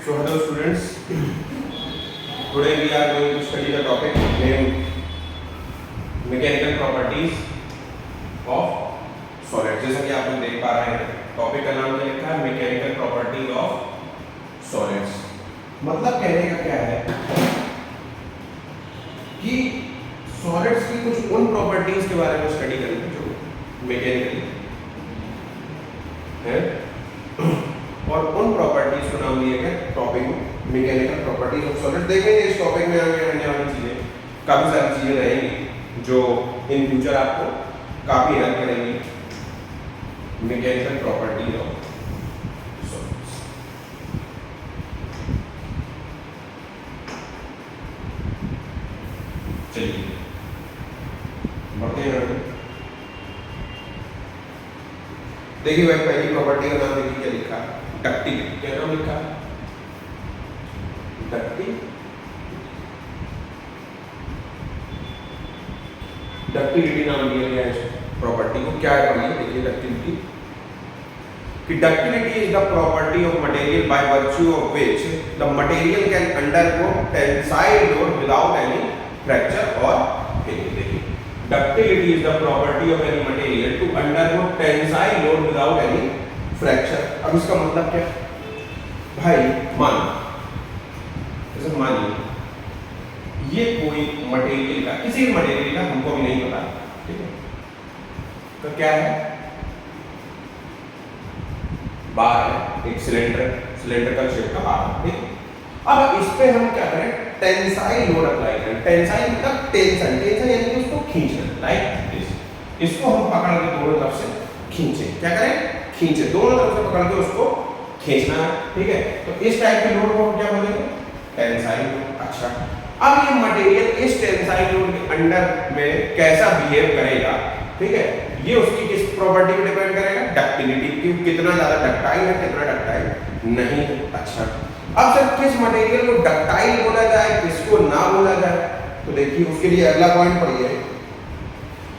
So hello students, today we are going to study the topic named mechanical properties of solid। जैसा कि आप लोग देख पा रहे हैं टॉपिक का नाम क्या लिखा है, मैकेनिकल प्रॉपर्टीज ऑफ सॉलिड्स। मतलब कहने का क्या है कि सॉलिड्स की कुछ उन प्रॉपर्टीज के बारे में स्टडी करेंगे जो मैकेनिकली है और उन प्रॉपर्टीज को नाम दिया गया topic mechanical properties of solid. देखेंगे इस टॉपिक में आगे आने वाली चीजें, काफी सारी चीजें रहेंगी जो इन फ्यूचर आपको काफी हेल्प करेंगी। मैकेनिकल प्रॉपर्टीज ऑफ सॉलिड्स, चलिए बढ़ते हैं। देखिए भाई, पहली प्रॉपर्टी का नाम देखिए क्या लिखा है, डक्टिलिटी। क्या नाम लिखा है, डक्टिलिटी नाम दिया गया है इस प्रॉपर्टी को। क्या है पढ़िए, देखिए डक्टिलिटी कि ductility is the property of material by virtue of which the material can undergo tensile load without any fracture और hailing. Ductility is the property of any material to undergo tensile load without any fracture। अब इसका मतलब क्या भाई, जैसे मानिए ये कोई मटेरियल का, किसी भी मटेरियल का हमको भी नहीं पता, ठीक है, तो क्या है, बार है, एक सिलेंडर शेप का बार, ठीक है। अब इस पे हम क्या करें, टेंसाइल लोड अप्लाई करें। टेंसाइल मतलब टेंशन यानी कि उसको खींचना, लाइक दिस। इसको हम पकड़ के दोनों तरफ से खींचे, क्या करें, खींचे, दोनों तरफ से पकड़ के उसको खींचना है, ठीक है। तो इस टाइप के लोड को क्या बोलेंगे, टेंसाइल लोड। अच्छा, अब ये मटेरियल इस टेंसाइल लोड के अंडर में कैसा बिहेव करेगा, ठीक है, ये उसकी किस प्रॉपर्टी पे डिपेंड करेगा, डक्टिलिटी की, कितना ज्यादा डक्टाइल है, कितना डक्टाइल नहीं है। अच्छा, अब सर किस मटेरियल को डक्टाइल बोला जाए, किसको ना बोला जाए, तो देखिए उसके लिए अगला पॉइंट पढ़िए,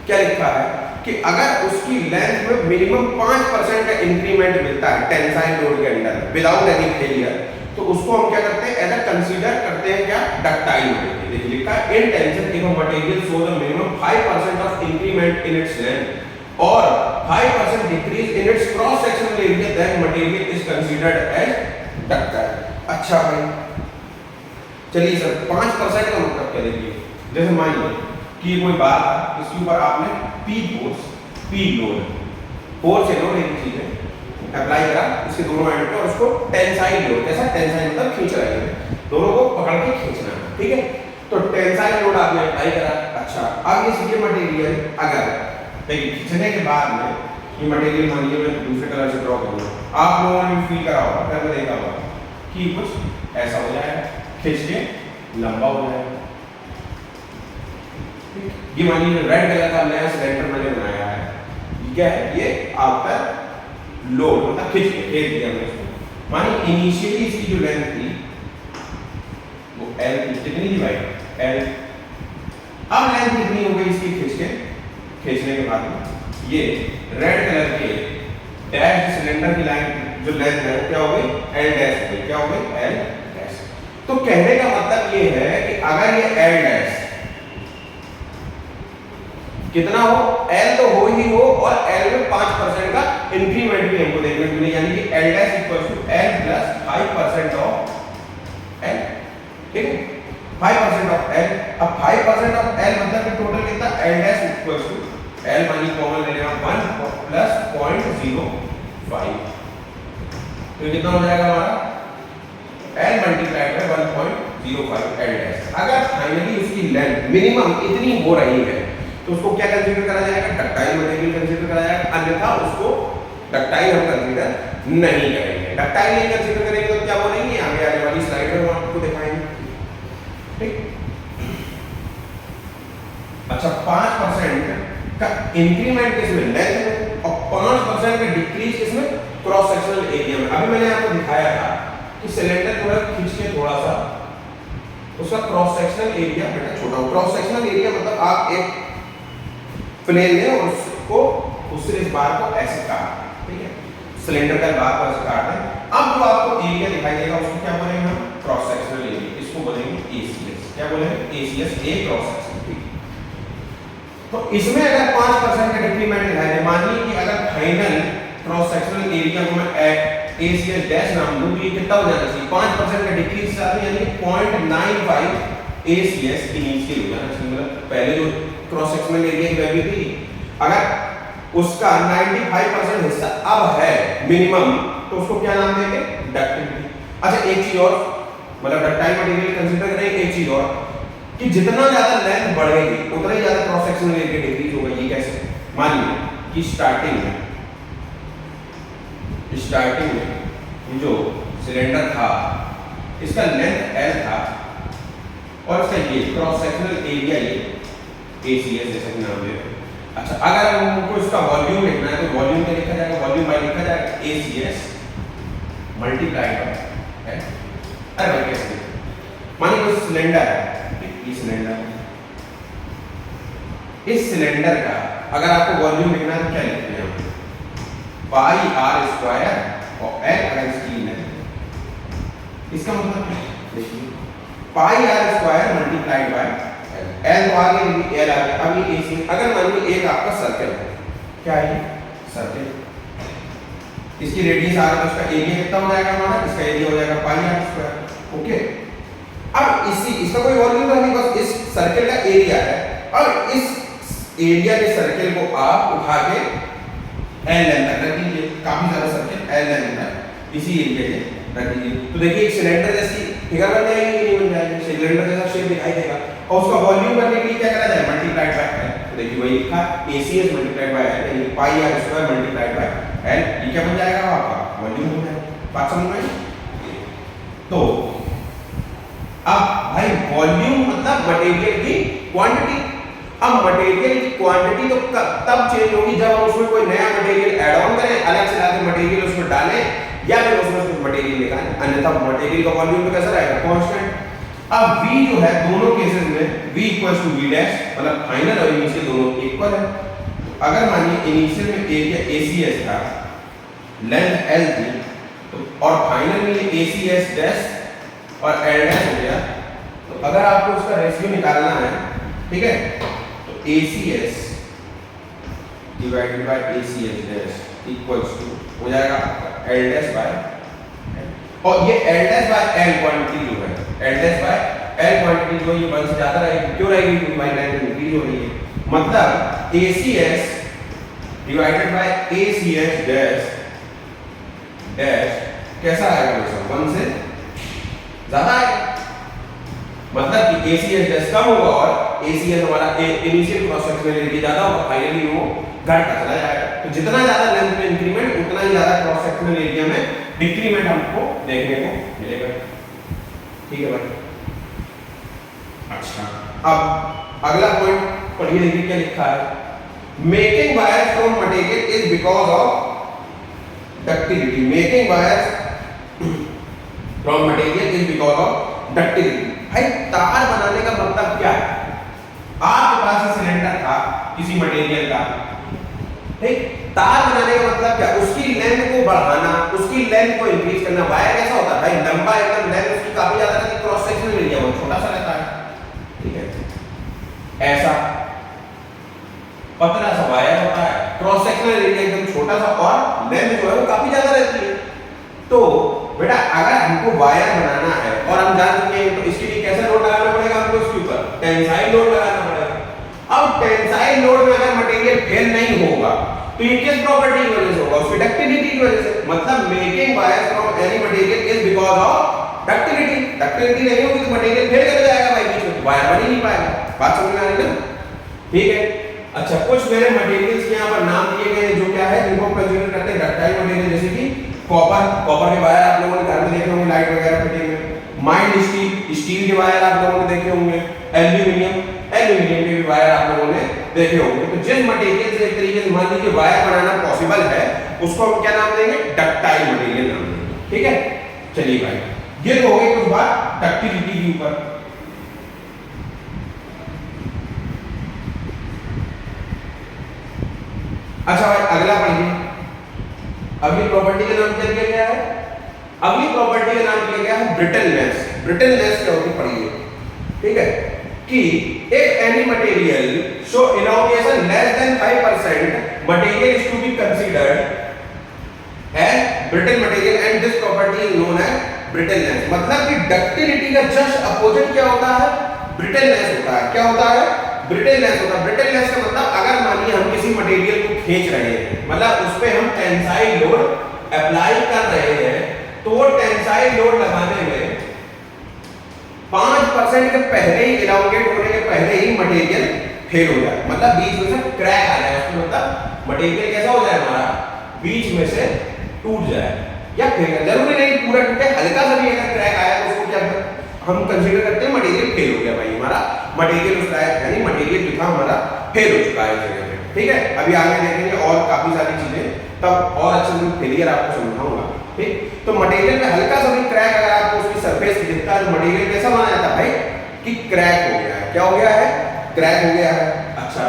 क्या लिखा है कि अगर उसकी लेंथ में मिनिमम 5% का इंक्रीमेंट मिलता है टेंसाइल लोड के अंडर विदाउट एनी फेलियर, तो उसको हम क्या करते हैं, एज कंसीडर करते हैं क्या, डक्टाइल मटेरियल। देखिए लिखा है in tension if a material shows a minimum 5% of increment in its length और 5% decrease in its cross sectional area, then material is considered as ductile. अच्छा भाई, चलिए सर 5% का मतलब क्या, देखिए जैसे मान लीजिए कि कोई बार था, इसके ऊपर आपने पी लोड, फोर्स है लोड, एक चीज है, अप्लाई करा इसके दोनों एंड पे और उसको टेंसाइल लोड, कैसा टेंसाइल मतलब खींच रहे हैं, दोनों को पकड़ के खींचना, ठीक है। तो टेंसाइल लोड आपने अप्लाई करा। अच्छा, अब ये मटेरियल अगर देखिए खींचने के बाद में ये मटेरियल मान लीजिए मैं दूसरे कलर से ड्रॉ करूंगा, आप लोगों ने फील करा होगा, पहले देखा होगा कि कुछ ऐसा हो जाए, खींच के लंबा हो जाए। ये मान लीजिए रेड कलर का नया सिलेंडर मैंने बनाया है, ये क्या है, ये आफ्टर लोड मतलब खींच के फेंक दिया मैंने इसको। मानिए इनिशियली इसकी जो लेंथ थी वो L कितनी थी भाई, L। अब लेंथ कितनी हो गई इसकी, खींचने के बाद में ये रेड कलर के डैश सिलेंडर की लाइन जो लेंथ है क्या हो गई, L डैश हो गई, क्या हो गई, L डैश। तो कहने का मतलब ये है कि अगर ये L डैश कितना हो, L तो हो ही हो और L में 5% का इंक्रीमेंट भी हमको देखने को मिले, यानी कि L dash equals to L plus 5% of L, ठीक है, 5% ऑफ L। अब 5% ऑफ L मतलब कि टोटल कितना, L dash equals to L मानी कॉमन ले लेना 1 प्लस 0.05, तो कितना हो जाएगा हमारा, L multiplied by 1.05 L dash. अगर फाइनली उसकी लेंथ मिनिमम इतनी हो रही है तो उसको क्या कंसीडर करा जाएगा, डक्टाइल मटेरियल कंसीडर करा जाएगा, अन्यथा उसको डक्टाइल हम कंसीडर नहीं करेंगे। डक्टाइल नहीं कंसीडर करेंगे तो क्या बोलेंगे, आगे आने वाली स्लाइड में हम आपको दिखाएंगे, ठीक। अच्छा, 5% का इंक्रीमेंट किसमें, लेंथ में, और 5% का डिक्रीज किसमें, क्रॉस सेक्शनल एरिया में। अभी मैंने आपको दिखाया था कि सिलेंडर को खींच के थोड़ा सा उसका क्रॉस सेक्शनल एरिया बेटा छोटा हो। क्रॉस सेक्शनल एरिया मतलब आप एक प्लेन लें और उसको उससे इस बार को ऐसे काट, ठीक है, सिलेंडर का बार को ऐसे काट दें। अब जो आपको एरिया दिखाई देगा उसको क्या बोलेंगे क्या बोलेंगे ACS A क्रॉस सेक्शन। तो इसमें अगर 5% का डिक्रीमेंट दिखाई दे, मानिए कि अगर फाइनल क्रॉस सेक्शनल एरिया को मैं ACS डैश नाम दूं तो ये कितना हो जाना चाहिए 5% का डिक्रीज से यानी 0.95 ACS इनिशियल हो जाना चाहिए। मतलब पहले जो क्रॉस सेक्शनल एरिया की वैल्यू थी अगर उसका 95% हिस्सा अब है मिनिमम तो उसको क्या नाम देंगे डक्टिलिटी। अच्छा एक चीज और, मतलब डक्टाइल मटेरियल कंसीडर करें एक चीज और कि जितना ज्यादा लेंथ बढ़ेगी उतना ही ज्यादा क्रॉस सेक्शनल एरिया डिक्रीज होगा। ये कैसे, मानिए कि स्टार्टिंग में ये जो सिलेंडर था इसका लेंथ L था और इसका ये क्रॉस सेक्शनल एरिया ये ACS जैसा कि नाम देते हैं। अच्छा अगर हमको इसका वॉल्यूम लिखना है तो वॉल्यूम क्या लिखा जाएगा, वॉल्यूम बाय लिखा जाएगा ACS मल्टीप्लाइड बाय है। अरे भाई कैसे, मानिए कोई सिलेंडर है, इस सिलेंडर का अगर आपको वॉल्यूम लिखना है तो क्या लिखते हैं पाई R स्क्वायर और L अगर स्टील है, इसका मतलब देखिए पाई R square multiplied by L तो आगे भी L आगे। अब ये AC अगर मान लीजिए एक आपका सर्कल है, क्या है सर्कल, इसकी रेडियस R है तो उसका एरिया कितना हो जाएगा हमारा, इसका एरिया हो जाएगा पाई R स्क्वायर। ओके अब इसका कोई वॉल्यूम नहीं, बस इस सर्कल का एरिया है और इस एरिया के सर्कल को आप उठा के L लेंथ तक रख दीजिए, काफी ज्यादा सर्कल L लेंथ तक इसी एरिया के रख दीजिए। तो देखिए एक सिलेंडर जैसी फिगर बन जाएगी कि नहीं बन जाएगी, सिलेंडर जैसा शेप दिखाई देगा और उसका वॉल्यूम करने के लिए क्या करा जाए मल्टीप्लाइड बाय L। तो देखिए वही लिखा ACS मल्टीप्लाइड बाय L यानी पाई R square multiplied by L, ये क्या बन जाएगा आपका वॉल्यूम हो जाएगा। बात समझ में आई? तो अब भाई वॉल्यूम मतलब मटेरियल की क्वांटिटी। अब मटेरियल की क्वांटिटी तो तब चेंज होगी जब हम उसमें कोई नया मटेरियल ऐड ऑन करें, अलग से लाके मटेरियल उसमें डालें या फिर उसमें कुछ मटेरियल निकालें, अन्यथा मटेरियल का वॉल्यूम तो कैसा रहेगा कांस्टेंट। अब V जो है दोनों केसेस में V V डैश मतलब फाइनल और इनिशियल दोनों इक्वल है। अगर मानिए इनिशियल में एरिया ACS था, लेंथ L थी तो और फाइनल में ये ACS डैश और L डैश हो गया, तो अगर आपको उसका रेशियो निकालना है ठीक है तो ACS divided by ACS dash equals to हो जाएगा L डैश बाय और ये L dash by L quantity जो है L dash by L quantity जो ये 1 से ज्यादा रहेगी, क्यों रहेगी क्योंकि बाय लाइन इंक्रीज हो रही है। मतलब ACS divided by ACS dash dash कैसा आएगा हमेशा 1 से ज्यादा आएगा। मतलब कि ACS डैश कम होगा और ACS हमारा इनिशियल क्रॉस सेक्शनल एरिया ज्यादा होगा, फाइनली वो घटता चला जाएगा। तो जितना ज्यादा लेंथ में इंक्रीमेंट उतना ही ज्यादा क्रॉस सेक्शनल एरिया में डिक्रीमेंट हमको देखने को मिलेगा। ठीक है भाई। अच्छा अब अगला पॉइंट पढ़िए, देखिए क्या लिखा है, making wires from material is because of ductility. Making wires from material is because of ductility. भाई तार बनाने का मतलब क्या है, आपके पास सिलेंडर था किसी मटेरियल का, ठीक, तार बनाने का मतलब क्या, उसकी लेंथ को बढ़ाना, उसकी लेंथ को इंक्रीज करना। वायर कैसा होता है भाई, लंबा एकदम, लेंथ उसकी काफी ज्यादा रहती है, क्रॉस सेक्शनल एरिया वो छोटा सा रहता है, ठीक है। ऐसा पतला सा वायर होता है, क्रॉस सेक्शनल एरिया एकदम छोटा सा और लेंथ जो है वो काफी ज्यादा रहती है। तो बेटा अगर हमको वायर बनाना है और हम जान चुके हैं तो इसके लिए कैसा लोड लगाना पड़ेगा हमको, इसके ऊपर टेंसाइल लोड लगाना पड़ेगा। अब टेंसाइल लोड में अगर मटेरियल फेल नहीं होगा तो ये किस प्रॉपर्टी की वजह से होगा, उसकी डक्टिलिटी की वजह से। मतलब making wire from any material is because of ductility. Ductility नहीं होगी तो मटेरियल फेल कर जाएगा भाई, बीच में वायर बन ही नहीं पाएगा। बात समझ में आ रही है ना, ठीक है। अच्छा कुछ मेरे मटेरियल्स के यहाँ पर नाम दिए गए जो क्या है, इनको कंसीडर करते हैं डक्टाइल मटेरियल, जैसे कि कॉपर के वायर आप लोगों ने घर में देखे होंगे लाइट वगैरह फिटिंग में, माइल्ड स्टील के वायर आप लोगों ने देखे होंगे, एल्यूमिनियम के भी वायर आप लोगों ने देखे होंगे। तो जिस मटेरियल से एक तरीके से मान लीजिए वायर बनाना पॉसिबल है उसको हम क्या नाम देंगे, डक्टाइल मटेरियल नाम देंगे, ठीक है। चलिए भाई ये तो हो गई कुछ बात डक्टिलिटी के ऊपर। अच्छा भाई अगला पढ़िए, अगली प्रॉपर्टी का नाम क्या दिया गया है, अगली प्रॉपर्टी का नाम दिया गया है ब्रिटलनेस। ब्रिटलनेस क्या होती है पढ़िए, ठीक है, कि if any material show elongation less than 5%, material is to be considered as brittle material and this property is known as brittleness। मतलब कि डक्टिलिटी का जस्ट अपोजिट क्या होता है, ब्रिटलनेस होता है। क्या होता है, ब्रिटलनेस होता है। ब्रिटलनेस का मतलब अगर मानिए हम किसी मटेरियल को खींच रहे हैं, मतलब उस पे हम टेंसाइल लोड अप्लाई कर रहे हैं, तो वो टेंसाइल लोड लगाने में 5% के पहले ही, इलांगेट होने के पहले ही मटेरियल फेल हो जाए, मतलब बीच में से क्रैक आ जाए। उसका मतलब मटेरियल कैसा हो जाए, हमारा बीच में से टूट जाए या फेल। जरूरी नहीं पूरा टूटे, हल्का सा भी अगर क्रैक आया तो उसको क्या हम कंसीडर करते हैं, मटेरियल फेल हो गया भाई, हमारा मटेरियल उस लायक है नहीं, मटेरियल जो था हमारा फेल हो चुका है जगह पे। ठीक है, अभी आगे देखेंगे और काफी सारी चीजें, तब और अच्छे से फेलियर आपको समझाऊंगा। ठीक, तो मटेरियल में हल्का सा भी क्रैक अगर आपको उसकी सरफेस दिखता है तो मटेरियल कैसा माना जाता है भाई, कि क्रैक हो गया है। क्या हो गया है, क्रैक हो गया है। अच्छा,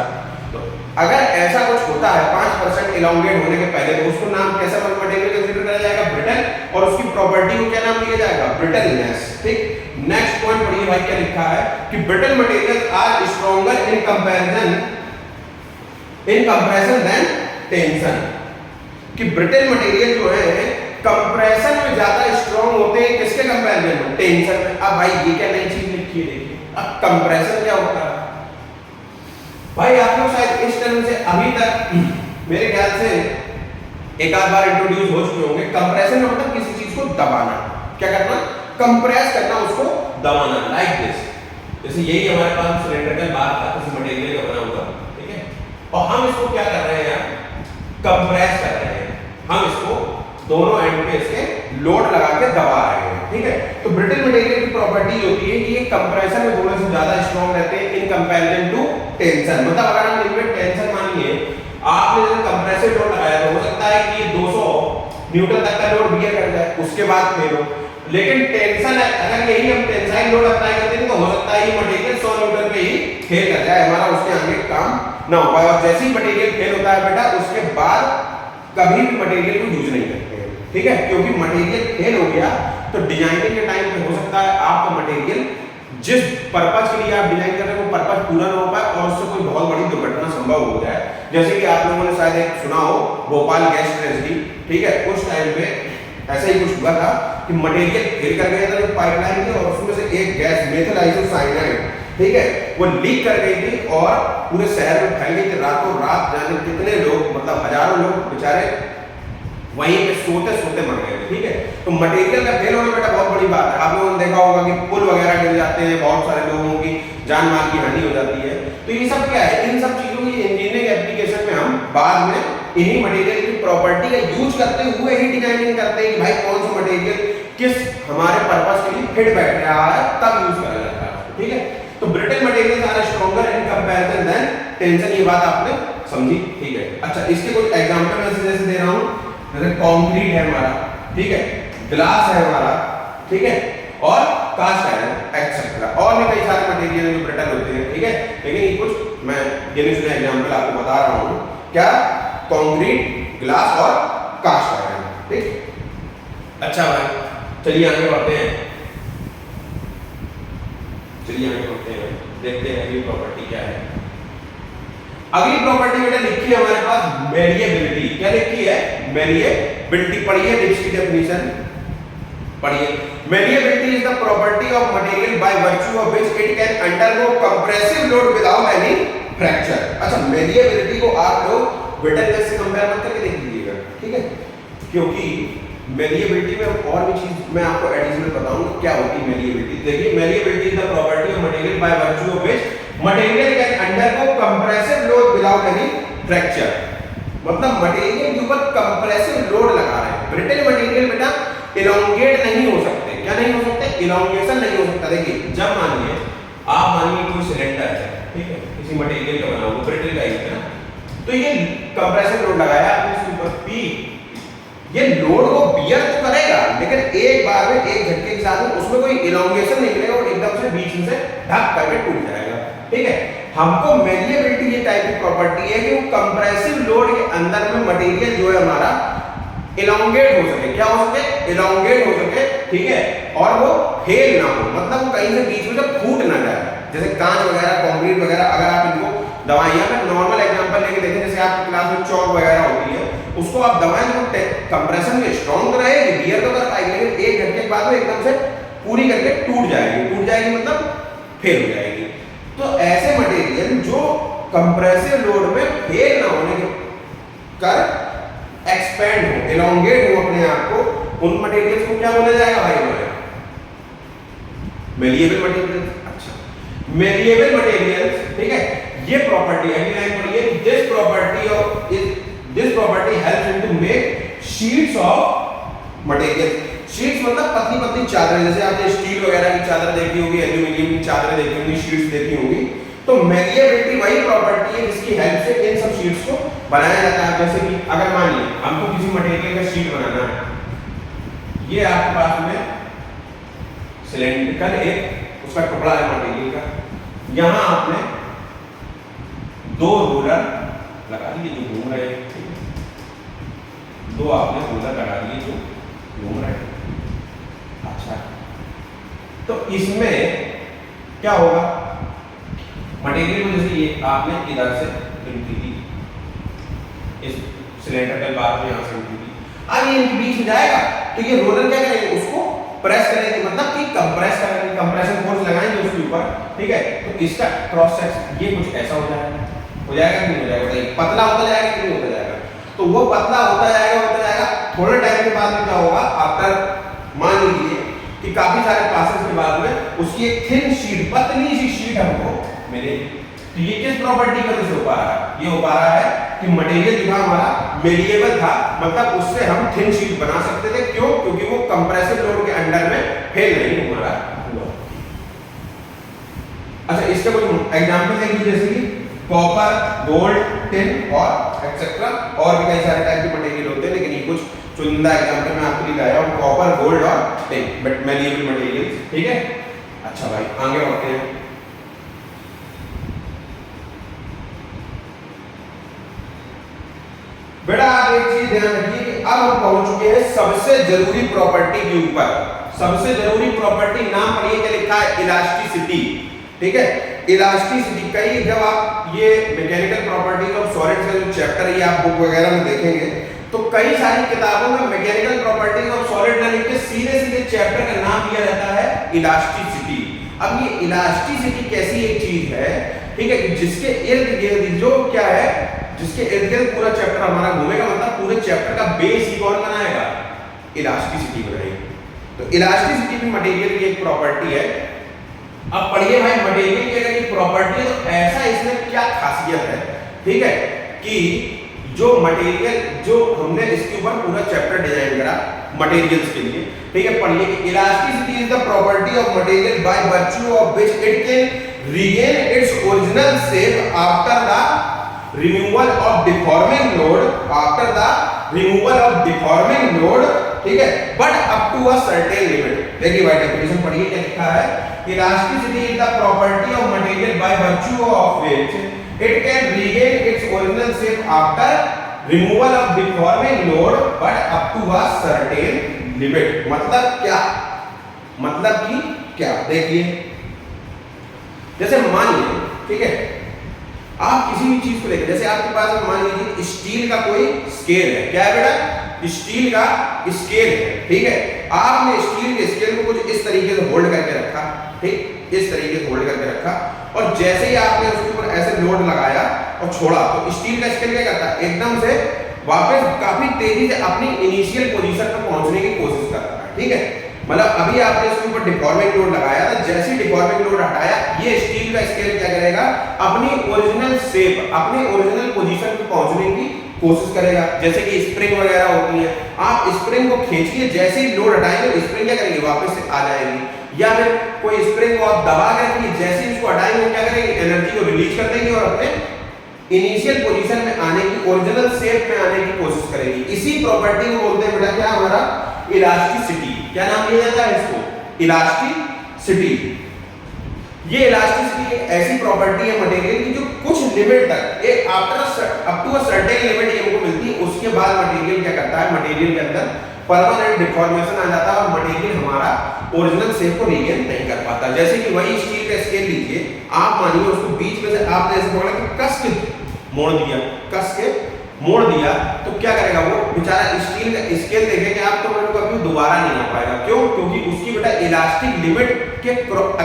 तो अगर ऐसा कुछ होता है 5% इलांगेट होने के पहले, तो उसको नाम कैसा मटेरियल कंसीडर करा जाएगा, ब्रिटल, और उसकी प्रॉपर्टी को क्या नाम दिया जाएगा, ब्रिटलनेस। ठीक, नेक्स्ट पॉइंट पढ़िए भाई, क्या लिखा है कि brittle materials are stronger in comparison than tension. कि ब्रिटल मटेरियल जो है कंप्रेशन में ज्यादा स्ट्रॉन्ग होते हैं, किसके कंपैरिजन में, टेंशन में। अब भाई ये क्या नई चीज लिखी है, देखिए अब कंप्रेशन क्या होता है भाई, आप लोग शायद इस टर्म से अभी तक मेरे ख्याल से एक आध बार इंट्रोड्यूस हो चुके होंगे। कंप्रेशन में मतलब किसी चीज को दबाना, क्या करना, कंप्रेस करना, उसको दबाना, लाइक दिस। जैसे यही हमारे पास सिलेंडर बार था, किसी मटेरियल का बना हुआ, ठीक है, और हम इसको क्या कर रहे हैं, कंप्रेस कर रहे हैं, हम इसको दोनों एंड पे इसके लोड लगा के दबा रहे हैं। ठीक है, तो ब्रिटल मटेरियल की प्रॉपर्टी होती है कि ये कंप्रेशन में होने से ज्यादा स्ट्रांग रहते हैं इन कंपैरिजन टू टेंशन। मतलब अगर हम इनमें टेंशन मानिए, आपने जब कंप्रेसिव लोड लगाया तो हो सकता है कि ये 200 न्यूटन तक का लोड बियर कर जाए, उसके बाद फेल हो। लेकिन टेंशन अगर यही हम टेंसाइल लोड अप्लाई करते हैं तो हो सकता है ये मटेरियल 100 न्यूटन पे ही फेल कर जाए, हमारा उसके आगे काम ना हो पाए। और जैसे ही मटेरियल फेल होता है बेटा, उसके बाद कभी भी मटेरियल को यूज नहीं करते हैं। ठीक है, क्योंकि मटेरियल फेल हो गया तो डिजाइनिंग के टाइम पे हो सकता है आपका मटेरियल जिस पर्पज के लिए आप डिजाइन कर रहे हैं वो पर्पज पूरा ना हो पाए और उससे कोई बहुत बड़ी दुर्घटना संभव हो जाए। जैसे कि आप लोगों ने शायद एक सुना हो भोपाल गैस ट्रेजेडी, ठीक है, उस टाइम पे ऐसा ही कुछ हुआ था कि मटेरियल फेल कर गया था जो पाइपलाइन थी, और उसमें से एक गैस मेथिल आइसोसाइनाइड, ठीक है, वो लीक कर गई थी और पूरे शहर में फैल गई थी। रातों रात जाने कितने लोग, मतलब हजारों लोग बेचारे वहीं पे सोते सोते मर गए थे। ठीक है, तो मटेरियल का फेल होना बेटा बहुत बड़ी बात है। आप लोगों ने देखा होगा कि पुल वगैरह गिर जाते हैं, बहुत सारे लोगों की जान माल की हानि हो जाती है। तो ये सब क्या है, इन सब चीजों की इंजीनियरिंग एप्लीकेशन में हम बाद में इन्हीं मटेरियल की प्रॉपर्टी का यूज करते हुए ही डिजाइनिंग करते हैं कि भाई कौन सा मटेरियल किस हमारे पर्पस के लिए फिट बैठ रहा है, तब यूज करा जाता है। ठीक है, तो brittle materials are stronger in comparison than tension, ये बात आपने समझी। ठीक है, अच्छा इसके कुछ एग्जांपल मैं जैसे दे रहा हूं, जैसे कंक्रीट है हमारा, ठीक है, ग्लास है हमारा, ठीक है, और कास्ट आयरन एक्सेट्रा, और भी कई सारे मटेरियल जो ब्रिटल होते हैं। ठीक है, लेकिन ये कुछ मैं गिने चुने एग्जांपल आपको बता रहा हूं, क्या, कंक्रीट, ग्लास और कास्ट आयरन। ठीक, अच्छा भाई चलिए आगे बढ़ते हैं, चलिए आगे बढ़ते हैं, देखते हैं अगली प्रॉपर्टी क्या है। अगली प्रॉपर्टी बेटा लिखी है हमारे पास वेरिएबिलिटी। क्या लिखी है, वेरिएबिलिटी। पढ़िए इसकी डेफिनेशन, पढ़िए। Variability is the property of material by virtue of which it can undergo compressive load without any fracture. अच्छा, वेरिएबिलिटी को आप लोग ब्रिटलनेस से कंपेयर मत करके देख लीजिएगा, ठीक है, क्योंकि वेरिएबिलिटी में और भी चीज मैं आपको एडिशनल बताऊंगा क्या होती है वेरिएबिलिटी। देखिए, variability is the property of material by virtue of which material can undergo compressive load without any fracture. मतलब मटेरियल के ऊपर कंप्रेसिव लोड लगा रहे हैं। ब्रिटल मटेरियल बेटा इलोंगेट नहीं हो सकते। क्या नहीं हो सकते, इलोंगेशन नहीं हो सकता। देखिए, जब मानिए आप मानिए कोई सिलेंडर है, ठीक है, किसी मटेरियल का बना हुआ, ब्रिटल का ही है ना, तो ये कंप्रेसिव लोड लगाया आपने इसके ऊपर पी, ये लोड को बियर तो करेगा, लेकिन एक बार में एक झटके के साथ उसमें कोई इलोंगेशन नहीं मिलेगा और एकदम से बीच से ढक करके टूट जाएगा। ठीक है, हमको वेरिएबिलिटी ये टाइप की प्रॉपर्टी है कि वो कंप्रेसिव लोड के अंदर में मटेरियल जो है हमारा इलोंगेट हो सके। क्या हो सके, इलोंगेट हो सके, ठीक है, और वो फेल ना हो, मतलब वो कहीं से बीच में जब फूट ना जाए, जैसे कांच वगैरह, कंक्रीट वगैरह, अगर आप इनको दबाएं, या फिर नॉर्मल एग्जांपल लेके देखें, जैसे आपकी क्लास में चौक वगैरह होती है, उसको आप दबाएं तो कंप्रेशन में स्ट्रॉन्ग तो रहेगी, बियर तो कर पाएगी, लेकिन एक घंटे के बाद वो एकदम से पूरी करके टूट जाएगी मतलब फेल हो जाएगी। तो ऐसे मटेरियल जो कंप्रेसिव लोड में फेल ना होने के कर एक्सपेंड हो, एलोंगेट हो अपने आप को, उन मटेरियल्स को क्या बोला जाएगा भाई हमारे? Malleable materials. अच्छा, मेलिएबल मटेरियल्स, ठीक है, ये प्रॉपर्टी अगली लाइन पर, ये this property helps in to make sheets of material. Sheets मतलब पतली पतली चादरें, जैसे आपने स्टील वगैरह की चादर देखी होगी, एल्यूमिनियम की चादरें देखी होंगी, शीट्स देखी होंगी। तो मेलिएबिलिटी वही प्रॉपर्टी है जिसकी हेल्प से इन सब शीट्स को बनाया जाता है। जैसे कि अगर मान लीजिए हमको किसी मटेरियल का शीट बनाना है, ये आपके पास में सिलेंड्रिकल एक उसका टुकड़ा है मटेरियल का, यहां आपने दो रोलर लगा दिए जो घूम रहे हैं, दो आपने रोलर लगा दिए जो घूम रहे हैं। अच्छा, तो इसमें क्या होगा, मटेरियल को जैसे ये आपने इधर से इनकी दी, इस सिलेंडर बार में यहां से इनकी दी, अब ये इनके बीच में जाएगा, तो ये रोलर क्या करेंगे, उसको प्रेस करेंगे, मतलब कि कंप्रेस करेंगे, कंप्रेशन फोर्स लगाएंगे उसके ऊपर, ठीक है। तो इसका क्रॉस सेक्शन ये कुछ ऐसा हो जाएगा कि नहीं हो जाएगा, पतला होता जाएगा कि नहीं होता जाएगा, तो वो पतला होता जाएगा। थोड़े टाइम के बाद में क्या होगा, आफ्टर मान लीजिए कि काफी सारे पासेस के बाद में उसकी एक थिन शीट, पतली सी शीट हमको मिलेगी। तो ये किस प्रॉपर्टी की वजह से हो पा रहा है? ये हो पा रहा है कि मटेरियल जो था हमारा मेलिएबल था, मतलब उससे हम थिन शीट बना सकते थे। क्यों? क्योंकि वो कंप्रेसिव लोड के अंडर में फेल नहीं हमारा हुआ। अच्छा, इसके कुछ एग्जांपल देखिए, जैसे कि कॉपर, गोल्ड, टिन और एक्सेट्रा, और भी कई सारे टाइप के मटेरियल होते हैं, लेकिन ये कुछ चुनिंदा एग्जांपल मैं आपके लिए लाया हूं, कॉपर, गोल्ड और टिन, बट मेलिएबल मटेरियल्स, ठीक है। अच्छा भाई, आगे बढ़ते हैं। बेटा आप एक चीज ध्यान रखिए कि अब हम पहुंच चुके हैं सबसे जरूरी प्रॉपर्टी के ऊपर। सबसे जरूरी प्रॉपर्टी नाम पढ़िए, क्या लिखा है? इलास्टिसिटी, ठीक है। इलास्टिसिटी, कई जब आप ये मैकेनिकल प्रॉपर्टीज ऑफ सॉलिड्स का जो चैप्टर है आप बुक वगैरह में देखेंगे, तो कई सारी किताबों में मैकेनिकल प्रॉपर्टीज ऑफ सॉलिड ना लिख के सीधे सीधे चैप्टर का नाम दिया जाता है इलास्टिसिटी। अब ये इलास्टिसिटी कैसी एक चीज है, ठीक है, जिसके इर्द गिर्द जो क्या है, जिसके इर्द गिर्द पूरा चैप्टर हमारा घूमेगा, मतलब पूरे चैप्टर का बेस ही कौन बनाएगा? इलास्टिसिटी बनाएगी। तो इलास्टिसिटी भी मटेरियल की एक प्रॉपर्टी है। अब पढ़िए भाई, मटेरियल की अगर ये प्रॉपर्टी है तो ऐसा इसमें क्या खासियत है, ठीक है, कि जो मटेरियल, जो हमने इसके ऊपर पूरा चैप्टर डिजाइन करा मटेरियल्स के लिए, ठीक है। पढ़िए कि elasticity is the property of material by virtue of which it can regain its original shape after the removal of deforming load, after the removal of deforming load, ठीक है, but up to a certain limit. देखिए भाई, definition पढ़िए क्या लिखा है। Elasticity is the property of material by virtue of which it can regain its original shape after removal of deforming load but up to a certain limit. मतलब क्या? मतलब कि क्या? देखिए, जैसे मान लीजिए, ठीक है, आप किसी भी चीज को लेकर, जैसे आपके पास मान लीजिए स्टील का कोई स्केल है, क्या है बेटा? स्टील का स्केल है, ठीक है। आपने स्टील के स्केल को कुछ इस तरीके से होल्ड करके रखा, ठीक, इस तरीके से होल्ड करके रखा, और जैसे ही आपने उसके ऊपर ऐसे लोड लगाया और छोड़ा, तो स्टील का स्केल क्या करता है? एकदम से वापस काफी तेजी से अपनी इनिशियल पोजीशन पर पहुंचने की कोशिश करता है, ठीक है। मतलब अभी आपने इसके ऊपर डिफॉर्मिंग लोड लगाया था, जैसे ही डिफॉर्मिंग लोड हटाया, ये स्टील का स्केल क्या करेगा? अपनी ओरिजिनल शेप, अपनी ओरिजिनल पोजीशन पे पहुंचने की कोशिश करेगा। जैसे कि स्प्रिंग वगैरह होती है, आप स्प्रिंग को खींचिए, जैसे ही लोड हटाएंगे स्प्रिंग क्या करेगी? वापस से आ जाएगी। या फिर कोई स्प्रिंग को आप दबा के रखिए, जैसे ही उसको हटाएंगे क्या करेगी? एनर्जी को रिलीज कर देगी और अपने इनिशियल पोजीशन में आने की, ओरिजिनल शेप में आने की कोशिश करेगी। इसी प्रॉपर्टी को बोलते हैं बेटा क्या? हमारा इलास्टिसिटी। क्या नाम लिया जाता है इसको? इलास्टिसिटी। ये इलास्टिसिटी एक ऐसी प्रॉपर्टी है मटेरियल की जो कुछ लिमिट तक, एक after up to a certain limit हमको मिलती है, उसके बाद मटेरियल क्या करता है? मटेरियल के अंदर परमानेंट डिफॉर्मेशन आ जाता है और मटेरियल हमारा ओरिजिनल शेप को रीगेन नहीं कर पाता। जैसे कि वही स्टील का स्केल लीजिए, आप मानिए उसको बीच में से आपने ऐसे पकड़ा कि कस के मोड़ दिया, कस के मोड़ दिया, तो क्या करेगा वो बेचारा स्टील का स्केल देखेंगे आप तो वो कभी दोबारा नहीं आ पाएगा। क्यों? क्योंकि उसकी बेटा इलास्टिक लिमिट के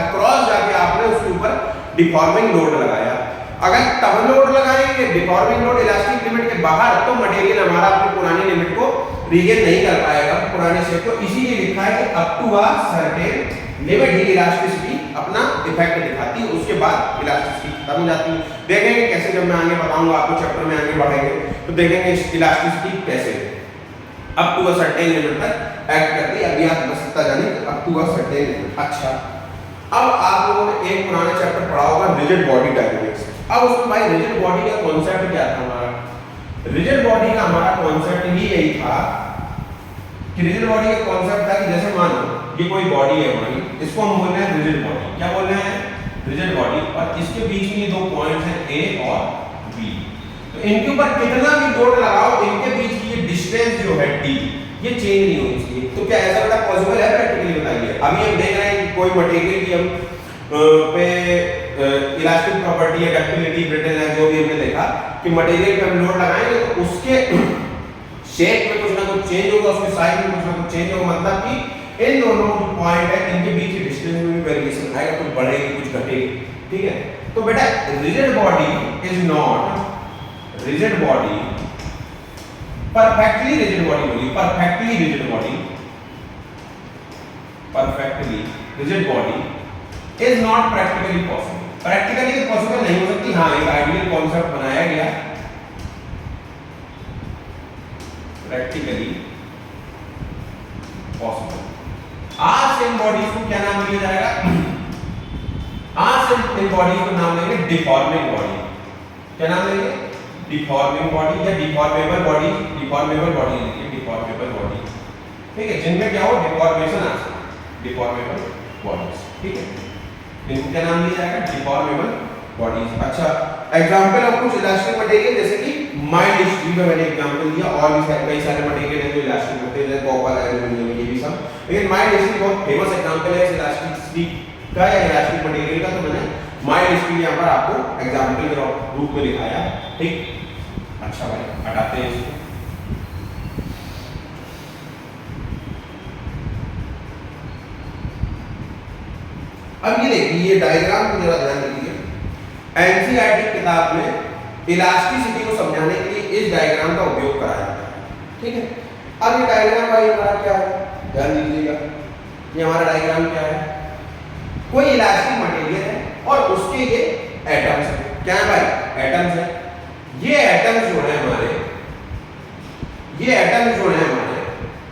अक्रॉस जाके आपने उसके ऊपर डिफॉर्मिंग लोड लगाया। अगर तब लोड लगाएंगे डिफॉर्मिंग लोड इलास्टिक लिमिट के बाहर, तो मटेरियल हमारा अपनी पुरानी लिमिट को रीगेन नहीं कर पाएगा पुराने शेप को। इसीलिए लिखा है कि up to a certain limit ही इलास्टिसिटी अपना इफेक्ट दिखाती है, उसके बाद इलास्टिसिटी खत्म हो जाती है। देखेंगे कैसे, जब मैं आगे बताऊंगा आपको चैप्टर में आगे बढ़ेंगे तो देखेंगे इलास्टिसिटी कैसे up to a certain limit तक एक्ट करती है। अभी आप बस इतना जानिए up to a certain limit. अच्छा, अब आप लोगों ने एक पुराना चैप्टर पढ़ा होगा रिजिड बॉडी डायनेमिक्स। अब उसमें भाई रिजिड बॉडी का कॉन्सेप्ट क्या था हमारा? रिजिड बॉडी का हमारा कॉन्सेप्ट ही यही था कि रिजिड बॉडी का कॉन्सेप्ट था कि जैसे मान लो ये कोई बॉडी है हमारी, इसको हम बोल रहे हैं रिजिड बॉडी। क्या बोल रहे हैं? Rigid body. और इसके बीच में ये दो पॉइंट्स हैं ए और बी, तो इनके ऊपर कितना भी लोड लगाओ, इनके बीच की ये डिस्टेंस जो है डी, ये चेंज नहीं होनी चाहिए। तो क्या ऐसा बेटा पॉसिबल है? प्रैक्टिकली बताइए। अभी हम देख रहे हैं कि कोई मटेरियल की हम पे इलास्टिक प्रॉपर्टी या डक्टिलिटी, ब्रिटलनेस जो भी हमने देखा कि मटेरियल पे हम लोड लगाएंगे तो उसके शेप में कुछ ना कुछ चेंज होगा, उसके साइज में कुछ ना कुछ चेंज होगा। मतलब कि इन दोनों जो पॉइंट है इनके बीच की डिस्टेंस में भी वेरिएशन आएगा, कुछ बढ़ेगी कुछ घटेगी। ठीक है, तो बेटा rigid body is not rigid body, perfectly rigid body होगी, perfectly rigid body, perfectly rigid body is not practically possible. Practically possible नहीं हो सकती। हाँ, एक आइडियल कॉन्सेप्ट बनाया गया, प्रैक्टिकली पॉसिबल। आज इन बॉडीज को क्या नाम दिया जाएगा? आज इन बॉडीज को नाम देंगे डिफॉर्मिंग बॉडी। क्या नाम देंगे? डिफॉर्मिंग बॉडी या डिफॉर्मेबल बॉडी। डिफॉर्मेबल बॉडी लिखिए, डिफॉर्मेबल बॉडी। ठीक है, जिनमें क्या हो डिफॉर्मेशन आ सकता है, डिफॉर्मेबल बॉडीज। ठीक है, इनको क्या नाम दिया जाएगा? Deformable bodies. अच्छा, एग्जांपल ऑफ कुछ इलास्टिक मटेरियल जैसे कि माइल्ड स्टील में मैंने एग्जांपल दिया, और भी कई सारे मटेरियल हैं जो इलास्टिक होते हैं, जैसे कॉपर, एल्युमिनियम, ये भी सब। लेकिन माइल्ड स्टील बहुत फेमस एग्जांपल है इलास्टिक स्टील का या इलास्टिक मटेरियल का, तो मैंने माइल्ड स्टील यहां पर आपको एग्जांपल के रूप में दिखाया। ठीक, अच्छा भाई हटाते हैं इसको। अब ये देखिए, ये डायग्राम को जरा ध्यान दीजिए। एनसीईआरटी किताब में इलास्टिसिटी को समझाने के लिए इस डायग्राम का उपयोग कराया जाता है। ठीक है, अब ये डायग्राम भाई हमारा क्या है, ध्यान दीजिएगा। ये हमारा डायग्राम क्या है? कोई इलास्टिक मटेरियल है और उसके ये एटम्स हैं। क्या है भाई? एटम्स है। ये एटम्स जो है हमारे, ये एटम्स जो है हमारे,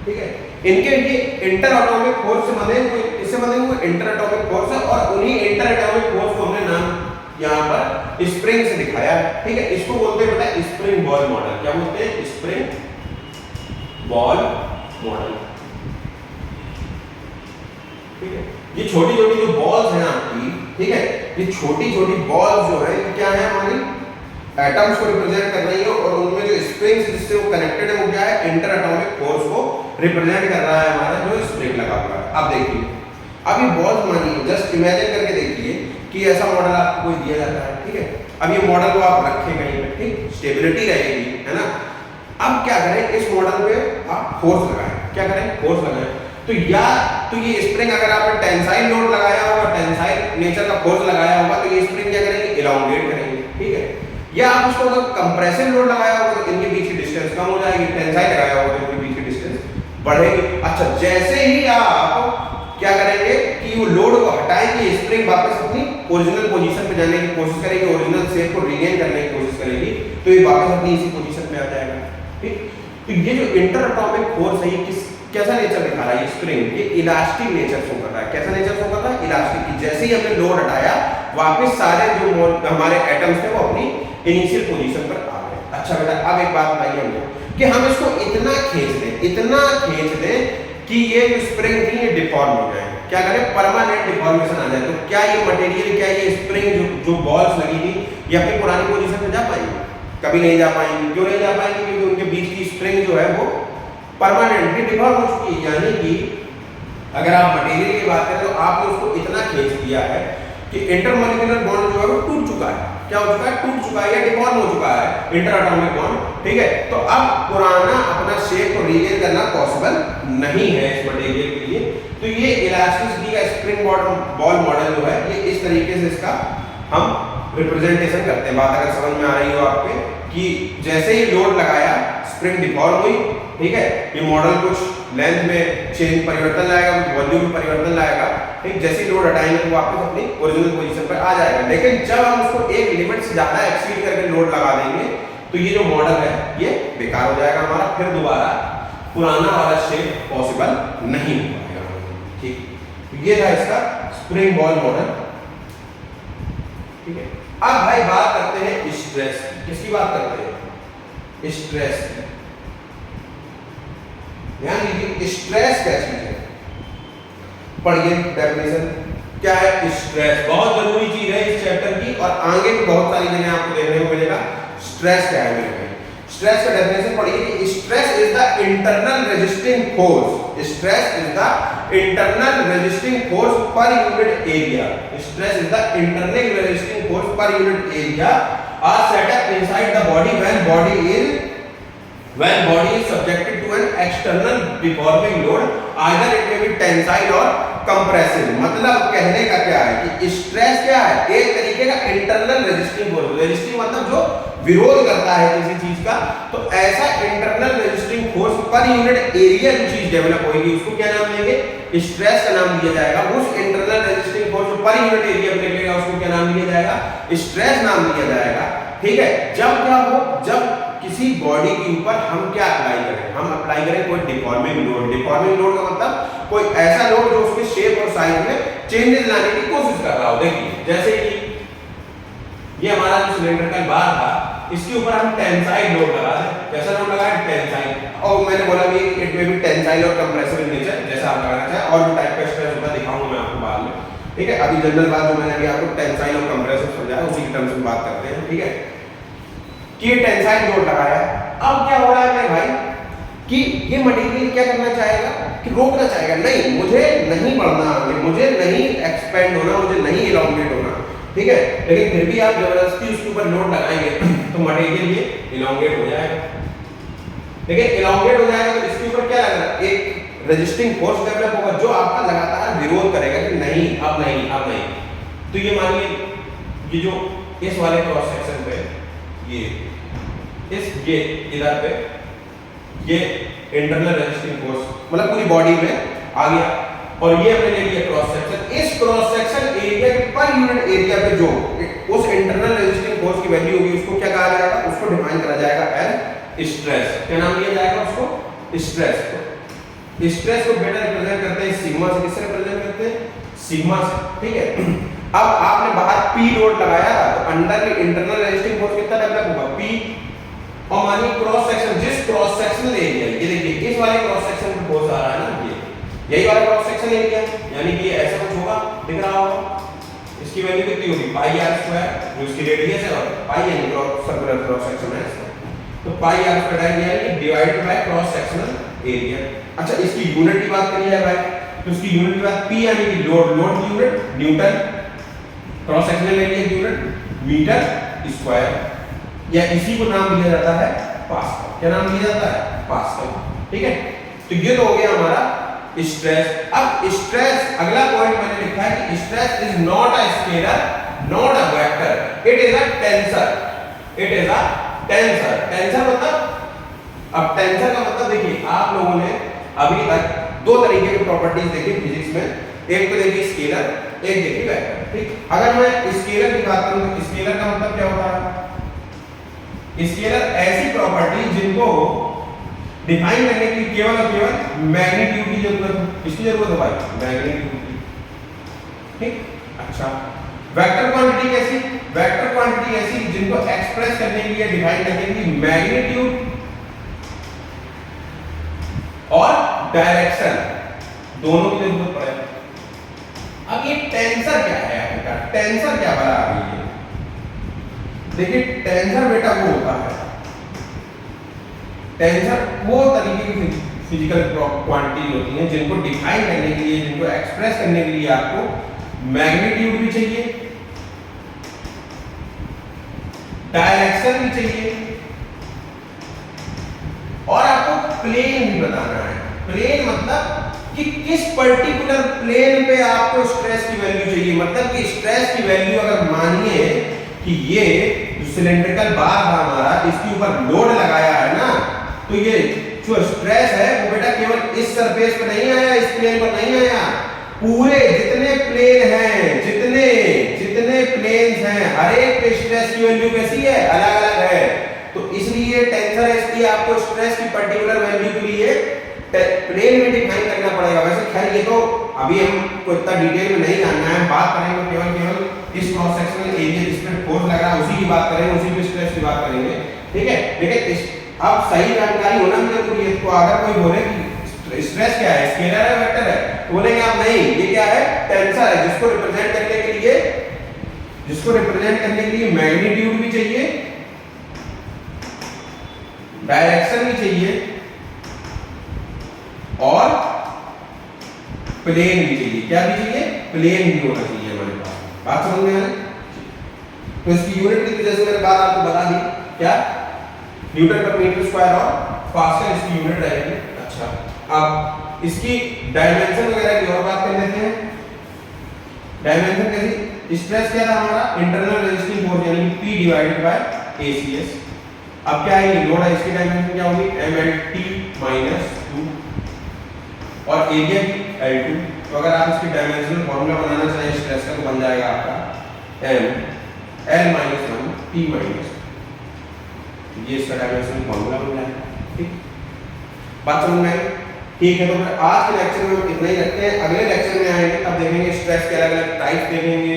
ठीक है, इनके ये इंटर एटॉमिक फोर्स से बने हुए, इससे बने हुए इंटर एटॉमिक फोर्स है, और उन्हीं इंटर एटॉमिक फोर्स को हमने नाम यहाँ पर स्प्रिंग से दिखाया है। ठीक है, इसको बोलते हैं बेटा स्प्रिंग बॉल मॉडल। क्या बोलते हैं? Spring ball model. ठीक है, ये छोटी छोटी जो बॉल्स हैं आपकी, ठीक है, ये छोटी छोटी बॉल्स जो है क्या है? हमारी एटम्स को रिप्रेजेंट कर रही है, और उनमें जो स्प्रिंग्स जिससे वो कनेक्टेड है वो क्या है? इंटर एटॉमिक फोर्स को रिप्रेजेंट कर रहा है हमारा जो स्प्रिंग लगा हुआ है। अब देखिए, अब ये बॉल्स मानिए, जस्ट इमेजिन करके देखिए कि ऐसा मॉडल आपको कोई दिया जाता है। ठीक है, अब ये मॉडल को आप रखें कहीं पे, ठीक, स्टेबिलिटी रहेगी, है ना। अब क्या करें? इस मॉडल पे आप फोर्स लगाएं। क्या करें? फोर्स लगाएं। तो या तो ये स्प्रिंग अगर आपने टेंसाइल लोड लगाया होगा, टेंसाइल नेचर का फोर्स लगाया होगा, तो ये स्प्रिंग क्या करेंगे? इलांगेट करेंगे। ठीक है, या आप उसको अगर कंप्रेसिव लोड लगाया होगा तो इनके बीच की डिस्टेंस कम हो जाएगी, टेंसाइल लगाया होगा तो इनके बीच की डिस्टेंस बढ़ेगी। अच्छा, जैसे ही आप क्या करेंगे कि वो लोड को हटाएंगे, स्प्रिंग वापस अपनी ओरिजिनल पोजीशन पे जाने की कोशिश करेगी, ओरिजिनल शेप को रीगेन करने की कोशिश करेगी, तो ये वापस अपनी इसी पोजीशन पे आ जाएगा। ठीक, तो ये जो इंटर एटॉमिक फोर्स है ये कैसा नेचर दिखा रहा है? ये स्प्रिंग ये इलास्टिक नेचर शो कर रहा है। कैसा नेचर शो कर रहा है? इलास्टिक की। जैसे ही हमने लोड हटाया, वापस सारे जो हमारे एटम्स थे वो अपनी इनिशियल पोजीशन पर आ गए। अच्छा बेटा, अब एक बात बताइए हमको कि हम इसको इतना खींच दें कि ये जो स्प्रिंग थी ये डिफॉर्म हो जाए। क्या करें? परमानेंट डिफॉर्मेशन आ जाए। तो क्या ये मटेरियल, क्या ये स्प्रिंग जो बॉल्स लगी थी, ये अपनी पुरानी पोजीशन पे जा पाएंगी? कभी नहीं जा पाएंगी। क्यों नहीं जा पाएंगी? क्योंकि उनके बीच की स्प्रिंग जो है वो परमानेंटली डिफॉर्म हो चुकी है, यानी कि अगर आप मटेरियल की बात करें तो आपने उसको इतना खींच दिया है कि इंटरमॉलिक्यूलर बॉन्ड जो है वो टूट चुका है। क्या हो चुका है? टूट चुका है या डिफॉर्म हो चुका है इंटर एटॉमिक बॉन्ड, ठीक है। तो अब पुराना अपना शेप को रीगेन करना पॉसिबल नहीं है इस मटेरियल के लिए। तो ये इलास्टिसिटी का स्प्रिंग बॉल मॉडल जो है ये इस तरीके से इसका हम रिप्रेजेंटेशन करते हैं। बात अगर समझ में आ रही हो आपके कि जैसे ही लोड लगाया स्प्रिंग डिफॉर्म हुई, ठीक है, ये मॉडल कुछ लेंथ में चेंज परिवर्तन लाएगा, वॉल्यूम में परिवर्तन लाएगा, ठीक। जैसे ही लोड हटाएंगे तो वापस अपनी ओरिजिनल पोजीशन पर आ जाएगा। लेकिन जब हम उसको एक लिमिट से ज्यादा एक्सीड करके लोड लगा देंगे तो ये जो मॉडल है ये बेकार हो जाएगा हमारा, फिर दोबारा पुराना वाला शेप पॉसिबल नहीं हो पाएगा, ठीक। ये था इसका स्प्रिंग बॉल मॉडल, ठीक है। अब भाई बात करते हैं स्ट्रेस। किसकी बात करते हैं? स्ट्रेस। ध्यान दीजिए स्ट्रेस क्या चीज है, पढ़िए डेफिनेशन क्या है। स्ट्रेस बहुत जरूरी चीज है इस चैप्टर की, और आगे भी बहुत सारी जगह आपको देखने को मिलेगा स्ट्रेस क्या है मेरे भाई। स्ट्रेस का डेफिनेशन पढ़िए कि stress is the internal resisting force. Stress is the internal resisting force per unit area. Stress is the internal resisting force per unit area are set up inside the body when body is subjected to an external deforming load, either it may be tensile or compressive। मतलब कहने का क्या है कि stress क्या है? एक तरीके का इंटरनल रेजिस्टिंग फोर्स। रेजिस्टिंग मतलब जो विरोध करता है किसी चीज का, तो ऐसा internal resisting force per unit area जो चीज डेवलप होगी उसको क्या नाम लेंगे? स्ट्रेस का नाम दिया जाएगा। उस internal resisting force per unit area निकलेगा उसको क्या नाम दिया जाएगा? स्ट्रेस नाम दिया जाएगा, ठीक है। जब क्या हो, जब किसी बॉडी के ऊपर हम क्या अप्लाई करें? हम अप्लाई करें कोई डिफॉर्मिंग लोड। डिफॉर्मिंग लोड का मतलब कोई ऐसा लोड जो उसके शेप और साइज में चेंजेस लाने की कोशिश कर रहा हो। देखिए जैसे कि ये हमारा जो सिलेंड्रिकल बार था, इसके ऊपर हम टेंसाइल लोड लगा दें। कैसा लोड लगाएं? टेंसाइल। और मैंने बोला कि इट में भी टेंसाइल और कंप्रेसिव इन नेचर, जैसा आप लगाना चाहें। और भी टाइप का स्ट्रेस होता है, दिखाऊंगा मैं आपको बाद में, ठीक है। अभी जनरल बात जो मैंने अभी आपको टेंसाइल और कंप्रेसिव समझाया उसी के टर्म्स में बात करते हैं, ठीक है। कि ये टेंसाइल लोड लगाया, अब क्या हो रहा है मेरे भाई कि ये मटेरियल क्या करना चाहेगा कि रोकना चाहेगा, नहीं मुझे नहीं बढ़ना आगे, मुझे नहीं एक्सपेंड होना, मुझे नहीं इलॉन्गेट होना, ठीक है। लेकिन फिर भी आप जबरदस्ती उसके ऊपर लोड लगाएंगे तो मटेरियल ये इलॉन्गेट हो जाएगा। लेकिन इलॉन्गेट हो जाएगा तो इसके ऊपर क्या लगेगा? एक रेजिस्टिंग फोर्स डेवलप होगा जो आपका लगातार विरोध करेगा कि नहीं अब नहीं अब नहीं। तो ये मानिए ये जो इस वाले क्रॉस सेक्शन पे ये इधर पे ये इंटरनल रेजिस्टिंग फोर्स मतलब पूरी बॉडी में आ गया, और ये हमने ले लिया क्रॉस सेक्शन। इस क्रॉस सेक्शन एरिया के पर यूनिट एरिया पे जो उस इंटरनल रेजिस्टिंग फोर्स की वैल्यू होगी उसको क्या कहा जाएगा? उसको डिफाइन करा जाएगा एज स्ट्रेस। क्या नाम दिया जाएगा उसको? स्ट्रेस। स्ट्रेस को बेटर रिप्रेजेंट करते हैं सिग्मा से। किससे रिप्रेजेंट करते हैं? सिग्मा से, ठीक है। अब आपने बाहर P लोड लगाया तो अंडर की इंटरनल रेजिस्टिंग फोर्स कितना डेवलप होगा? P। और मानिए क्रॉस सेक्शन, जिस क्रॉस सेक्शनल एरिया, ये देखिए इस वाले क्रॉस सेक्शन पे फोर्स आ रहा है ना, ये यही वाला क्रॉस सेक्शन एरिया, यानी कि ये ऐसा कुछ होगा, दिख रहा होगा। इसकी वैल्यू कितनी होगी? पाई आर स्क्वायर, जो इसकी रेडियस है, और पाई यानी सर्कुलर क्रॉस सेक्शन है इसका, तो पाई आर स्क्वायर यानी divided by cross sectional area. अच्छा इसकी यूनिट की बात करी जाए भाई, तो इसकी यूनिट की बात P यानी कि लोड की unit Newton, cross sectional area की यूनिट मीटर स्क्वायर, या इसी को नाम दिया जाता है पास्कल। क्या नाम दिया जाता है? पास्कल, ठीक है। तो ये तो हो गया हमारा स्ट्रेस। अब स्ट्रेस, अगला पॉइंट मैंने लिखा है कि stress is not a scalar not a vector, it is a tensor. It is a tensor. Tensor मतलब, अब टेंसर का मतलब देखिए आप लोगों ने अभी तक दो तरीके की प्रॉपर्टीज देखी फिजिक्स में, एक तो देखिए स्केलर, एक देखिए वेक्टर, ठीक। अगर मैं स्केलर की बात करूं तो स्केलर का मतलब क्या होता है? स्केलर ऐसी प्रॉपर्टी जिनको डिफाइन करने के लिए केवल और केवल मैग्नीट्यूड की जरूरत है। किसकी जरूरत है भाई? मैग्नीट्यूड की, ठीक। अच्छा वेक्टर क्वांटिटी कैसी? वेक्टर क्वांटिटी ऐसी जिनको एक्सप्रेस करने के लिए, डिफाइन करने के लिए मैग्नीट्यूड और डायरेक्शन दोनों की जरूरत पड़े। अब ये टेंसर क्या है आपका? टेंसर क्या बना रही है? देखिए टेंसर बेटा वो होता है, टेंसर वो तरीके की फिजिकल क्वांटिटी होती हैं जिनको डिफाइन करने के लिए, जिनको एक्सप्रेस करने के लिए आपको मैग्नीट्यूड भी चाहिए, डायरेक्शन भी चाहिए और आपको प्लेन भी बताना है। प्लेन मतलब कि किस पर्टिकुलर प्लेन पे आपको स्ट्रेस की वैल्यू चाहिए, मतलब कि स्ट्रेस की वैल्यू अगर मानिए कि ये जो सिलेंड्रिकल बार था हमारा, इसके ऊपर लोड लगाया है ना, तो ये जो स्ट्रेस है वो बेटा केवल इस सरफेस पे नहीं आया, इस प्लेन पर नहीं आया, पूरे जितने प्लेन हैं, जितने जितने प्लेन्स हैं, हर एक पे स्ट्रेस की वैल्यू कैसी है, अलग अलग है। तो इसलिए टेंसर इसलिए आपको स्ट्रेस की पर्टिकुलर वैल्यू के लिए प्लेन में डिफाइन करना पड़ेगा। वैसे खैर ये तो अभी हमको इतना डिटेल में नहीं जानना है, बात करेंगे केवल इस क्रॉस सेक्शनल एरिया जिसमें फोर्स लग रहा है उसी की बात करेंगे, उसी पे स्ट्रेस की बात करेंगे, ठीक है। लेकिन अब सही जानकारी होना भी जरूरी है। तो अगर कोई बोले कि स्ट्रेस क्या है, स्केलर है वेक्टर है, तो बोलेंगे आप नहीं, ये क्या है, टेंसर है, जिसको रिप्रेजेंट करने के लिए मैग्नीट्यूड भी चाहिए, डायरेक्शन भी चाहिए और प्लेन भी चाहिए। क्या भी चाहिए, प्लेन भी होना चाहिए हमारे पास। बात समझ में आ रही? तो इसकी यूनिट की जैसे मैंने बात आपको बता दी, क्या न्यूटन पर मीटर स्क्वायर और पास्कल इसकी यूनिट रहेगी। अच्छा, अब इसकी डायमेंशन वगैरह की और बात कर लेते हैं। डायमेंशन कैसी, स्ट्रेस क्या था हमारा, इंटरनल रेजिस्टिंग फोर्स यानी P डिवाइडेड बाय ACS। अब क्या है, लोड है, इसकी डायमेंशन क्या होगी, MLT - 2 और एरिया की L2। तो अगर आप इसकी डायमेंशनल फार्मूला बनाना चाहें स्ट्रेस का, तो बन जाएगा आपका M L - 1 P - ये इसका डायमेंशनल फार्मूला बन जाएगा। ठीक, बात समझ में आई? ठीक है, तो फिर आज के लेक्चर में हम इतना ही रखते हैं। अगले लेक्चर में आएंगे तब देखेंगे स्ट्रेस के अलग अलग टाइप देखेंगे,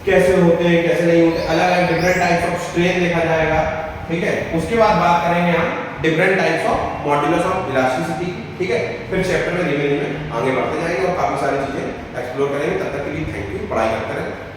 कैसे होते हैं कैसे नहीं होते, अलग अलग डिफरेंट टाइप्स ऑफ स्ट्रेन देखा जाएगा। ठीक है, उसके बाद बात करेंगे हम different types of modulus of elasticity. ठीक है, फिर चैप्टर में धीमे धीमे आगे बढ़ते जाएंगे और काफी सारी चीजें एक्सप्लोर करेंगे। तब तक के लिए थैंक यू, पढ़ाई करते रहें।